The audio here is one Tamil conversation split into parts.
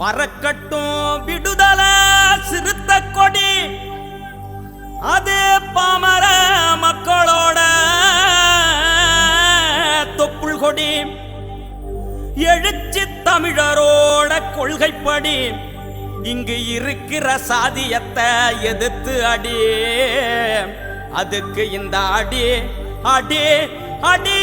பறக்கட்டும் விடுதல சிறுத்த கொடி, அது பாமர மக்களோட தொப்புள் கொடி. எழுச்சி தமிழரோட கொள்கைப்படி இங்கு இருக்கிற சாதியத்தை எதிர்த்து அடி. அதுக்கு இந்த அடி அடி அடி.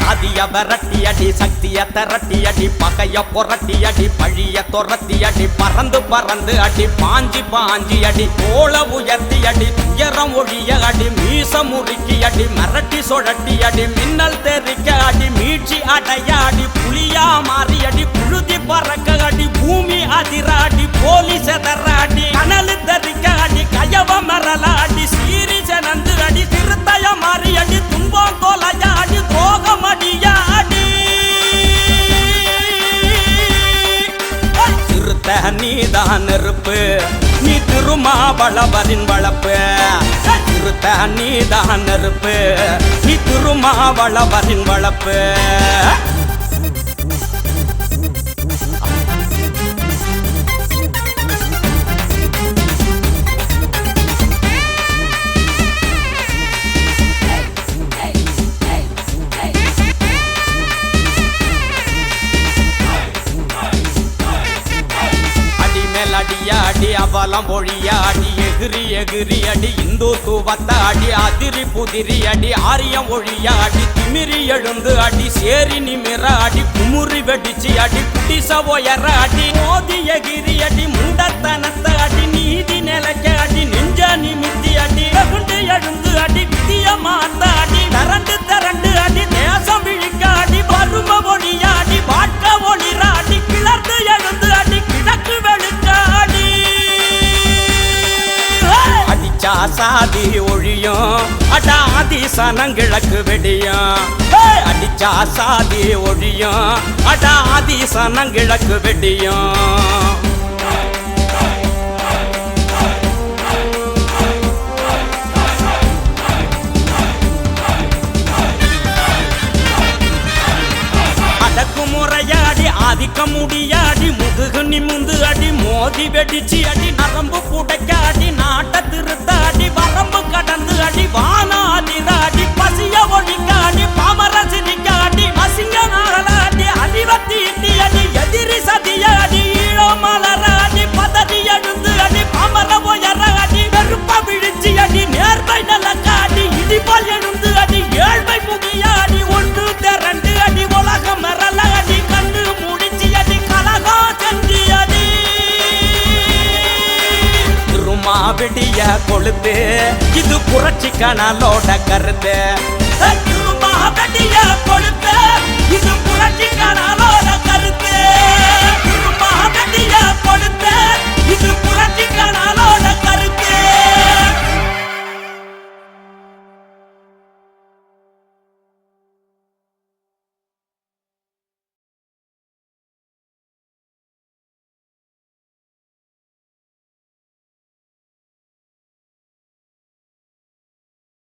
சாதிய விரட்டி அடி, சக்திய திரட்டி அடி, பகைய புரட்டி அடி, பழிய துரத்தி அடி, பறந்து பறந்து அடி, பாஞ்சி பாஞ்சி அடி, கோல உயர்த்தி அடி, துயரம் ஒழிய அடி, மீச முறுக்கி அடி, மிரட்டி சுழட்டி அடி, மின்னல் தெரிக்க அடி, மீட்சி அடைய அடி, புலியா மாறி அடி, புழுதி பறக்க அடி, பூமி அதிர அடி, போலி செதற அடி, கனலு தெரிக்க அடி, கயவ மரல அடி, சீரி செனந்து அடி, சிறுத்தைய மாறி அடி, துன்பம் கோலைய அடி, துரோகம் அடியா அடி. சிறுத்தை நீதான் நெருப்பு, நீ திருமாவளவரின் வளப்பு. சிறுத்தை நீதான் நெருப்பு, நீ திருமாவளவரின் வளப்பு. அடி அவலம் ஒழியாடி, எகிரி எகிரி அடி, இந்துத்துவத்த அடி, அதிரி புதிரி அடி, ஆரியம் ஒழியாடி, திமிரி எழுந்து அடி, சேரி நிமிர அடி, குமுறி வெடிச்சு அடி, குடிச உயர அடி, மோதி எகிரி அடி, முண்டத்தனத்த அடி, நீதி நிலைக்க அடி, நெஞ்ச நிமித்தி அடி, வெகுண்டு எழுந்து அடி, விதிய மாத்த அடி, திரண்டு திரண்டு அடி, தேசம் விழிக்க அடி, பரும ஒழியாடி, வாட்க ஒளிர அடி, கிளர்ந்து எழுந்து அடி, கிழக்கு வெளுக்க அடி. அடிச்சா சாதி ஒழியும், அடாதி சனங்கிழக்கு வெடியும். அடிச்சா சாதி ஒழியும், அடாதி சனங்கிழக்கு வெடியும். முறையாடி ஆதிக்க முடியாடி, முதுகு நிமுந்து அடி, மோதி வெடிச்சு அடி, நரம்பு புடைக்க அடி, நாட்ட திருத்தாடி, வரம்பு கடந்து அடி, வானாதிராடி, பசிய ஒழிக்காடி, பாமர சிரிக்காடி, அசிங்க நாளாடி, அடிவத்தி இட்டி அடி, எதிரி சதியாடி, ஈழோ மலராடி, பதறி எழுந்து அடி, பாமர உயர அடி, வெறுப்ப விழிச்சு அடி, நேர்மை நலக்காடி, இடிபால் எழுந்து அடி, ஏழ்மை முகியாடி, ஒன்று திரண்டு அடி, உலகம் மரல அடி, கண்ணு முடிச்சு அடி, கலகா செஞ்சு அடி. திருமாவிடிய கொழுத்து, இது புரட்சி கனலோட கருத்து. திருமாவிடிய கொழுத்து, இது புரட்சி கனலோட கருத்து.